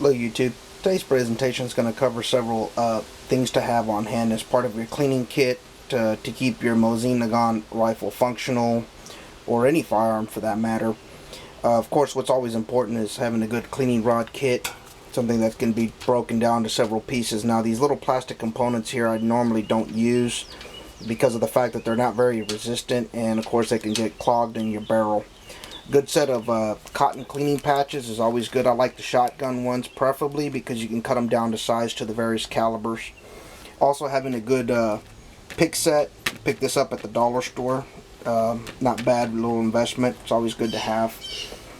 Hello YouTube. Today's presentation is going to cover several things to have on hand as part of your cleaning kit to keep your Mosin Nagant rifle functional, or any firearm for that matter. Of course, what's always important is having a good cleaning rod kit, something that can be broken down to several pieces. Now these little plastic components here I normally don't use because of the fact that they're not very resistant, and of course they can get clogged in your barrel. Good set of cotton cleaning patches is always good. I like the shotgun ones preferably because you can cut them down to size to the various calibers. Also having a good pick set. Pick this up at the dollar store. Not bad, little investment. It's always good to have.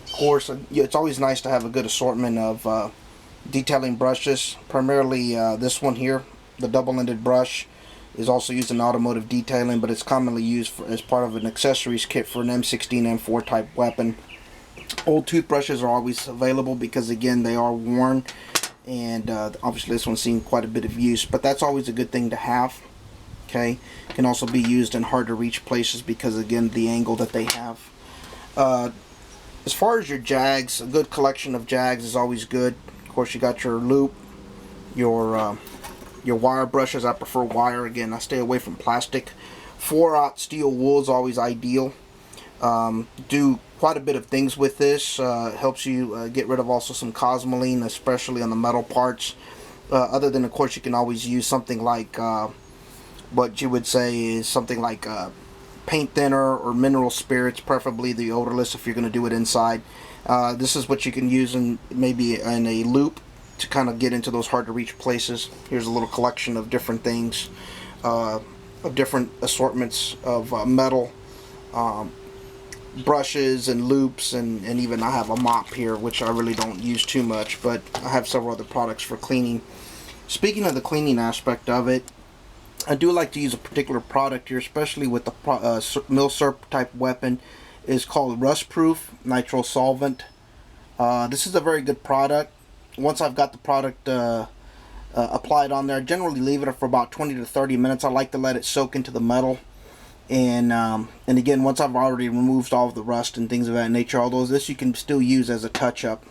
Of course, it's always nice to have a good assortment of detailing brushes. Primarily this one here, the double-ended brush, is also used in automotive detailing, but it's commonly used as part of an accessories kit for an M16, M4 type weapon. Old toothbrushes are always available because, again, they are worn, and obviously this one's seen quite a bit of use, but that's always a good thing to have. Okay, can also be used in hard to reach places because, again, the angle that they have. As far as your jags, a good collection of jags is always good. Of course, you got your loop, your wire brushes. I prefer wire. Again, I stay away from plastic. 4/0 steel wool is always ideal. Do quite a bit of things with this. Helps you get rid of also some cosmoline, especially on the metal parts. Other than, of course, you can always use something like what you would say is something like paint thinner or mineral spirits, preferably the odorless if you're going to do it inside. This is what you can use in maybe in a loop to kind of get into those hard to reach places. Here's a little collection of different things, of different assortments of metal brushes and loops, and even I have a mop here, which I really don't use too much, but I have several other products for cleaning. Speaking of the cleaning aspect of it, I do like to use a particular product here, especially with the milsurp type weapon. It's called Rust Proof Nitro Solvent. This is a very good product. Once I've got the product applied on there, I generally leave it for about 20 to 30 minutes. I like to let it soak into the metal. And again, once I've already removed all of the rust and things of that nature, although this you can still use as a touch-up.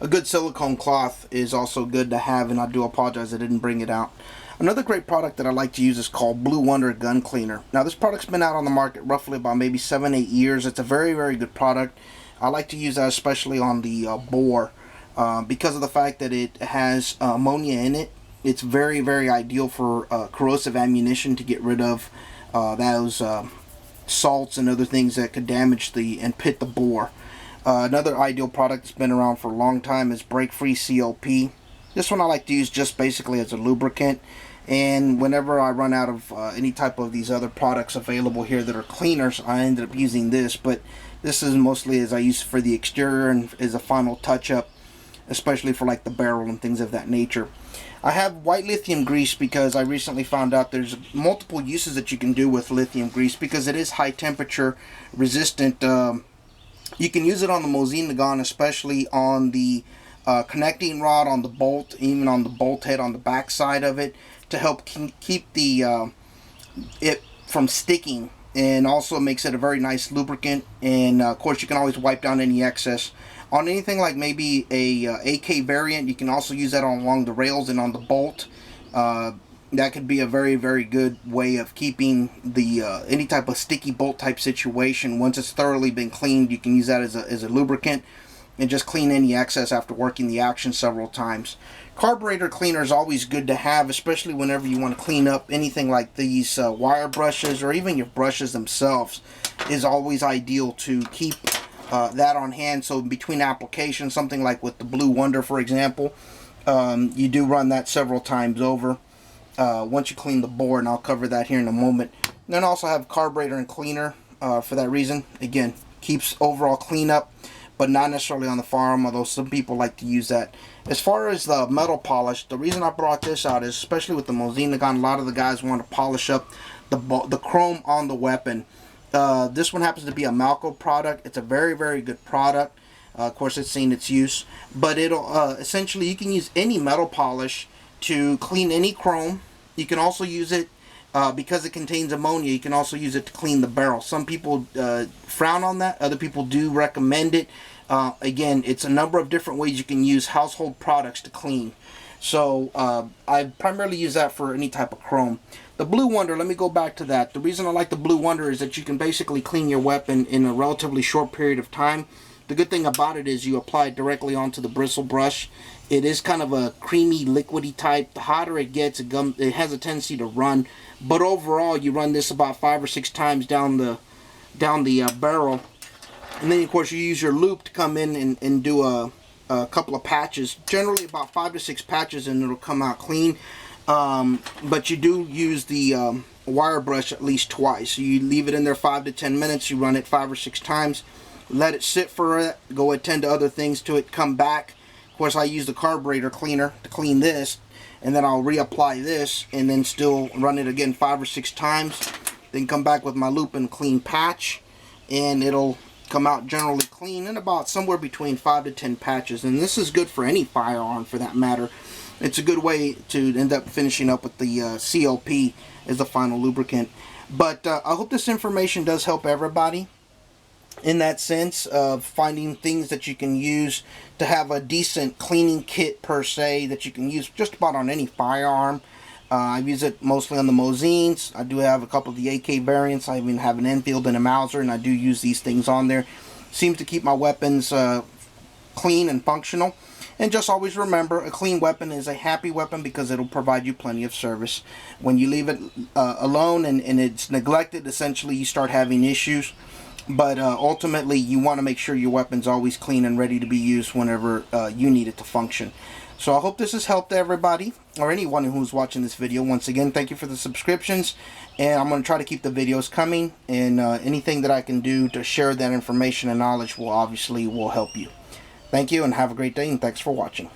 A good silicone cloth is also good to have, and I do apologize I didn't bring it out. Another great product that I like to use is called Blue Wonder Gun Cleaner. Now this product's been out on the market roughly about maybe 7-8 years. It's a very, very good product. I like to use that especially on the bore. Because of the fact that it has ammonia in it. It's very, very ideal for corrosive ammunition to get rid of those salts and other things that could damage and pit the bore. Another ideal product that's been around for a long time is Break Free CLP. This one I like to use just basically as a lubricant, and whenever I run out of any type of these other products available here that are cleaners, I ended up using this, but this is mostly as I use for the exterior and as a final touch-up, especially for like the barrel and things of that nature. I have white lithium grease because I recently found out there's multiple uses that you can do with lithium grease because it is high temperature resistant. You can use it on the Mosin Nagant, especially on the connecting rod, on the bolt, even on the bolt head on the back side of it, to help keep the it from sticking, and also makes it a very nice lubricant. And of course you can always wipe down any excess. On anything like maybe a AK variant, you can also use that along the rails and on the bolt. That could be a very, very good way of keeping the any type of sticky bolt type situation. Once it's thoroughly been cleaned, you can use that as a lubricant and just clean any excess after working the action several times. Carburetor cleaner is always good to have, especially whenever you want to clean up anything like these wire brushes, or even your brushes themselves is always ideal to keep that on hand. So between applications, something like with the Blue Wonder, for example, you do run that several times over once you clean the bore, and I'll cover that here in a moment. And then also have carburetor and cleaner for that reason. Again, keeps overall cleanup, but not necessarily on the firearm, although some people like to use that. As far as the metal polish, the reason I brought this out is especially with the Mosin Nagant, a lot of the guys want to polish up the chrome on the weapon. This one happens to be a Malco product. It's a very, very good product. Of course, it's seen its use, but it'll essentially, you can use any metal polish to clean any chrome. You can also use it because it contains ammonia. You can also use it to clean the barrel. Some people frown on that. Other people do recommend it. Again, it's a number of different ways you can use household products to clean. So I primarily use that for any type of chrome. The Blue Wonder, let me go back to that. The reason I like the Blue Wonder is that you can basically clean your weapon in a relatively short period of time. The good thing about it is you apply it directly onto the bristle brush. It is kind of a creamy, liquidy type. The hotter it gets, it has a tendency to run. But overall, you run this about 5 or 6 times down the barrel. And then, of course, you use your loop to come in and do a couple of patches. Generally about 5 to 6 patches, and it'll come out clean. But you do use the wire brush at least twice. So you leave it in there 5 to 10 minutes. You run it 5 or 6 times. Let it sit for it. Go attend to other things to it. Come back. Of course, I use the carburetor cleaner to clean this. And then I'll reapply this. And then still run it again 5 or 6 times. Then come back with my loop and clean patch. And it'll come out generally clean in about somewhere between 5 to 10 patches. And this is good for any firearm for that matter. It's a good way to end up finishing up with the CLP as the final lubricant. But I hope this information does help everybody in that sense of finding things that you can use to have a decent cleaning kit per se that you can use just about on any firearm. I use it mostly on the Mosins. I do have a couple of the AK variants. I even have an Enfield and a Mauser, and I do use these things on there. Seems to keep my weapons clean and functional. And just always remember, a clean weapon is a happy weapon because it'll provide you plenty of service. When you leave it alone and it's neglected, essentially you start having issues. But ultimately, you want to make sure your weapon's always clean and ready to be used whenever you need it to function. So I hope this has helped everybody, or anyone who's watching this video. Once again, thank you for the subscriptions. And I'm going to try to keep the videos coming. And anything that I can do to share that information and knowledge will obviously help you. Thank you and have a great day, and thanks for watching.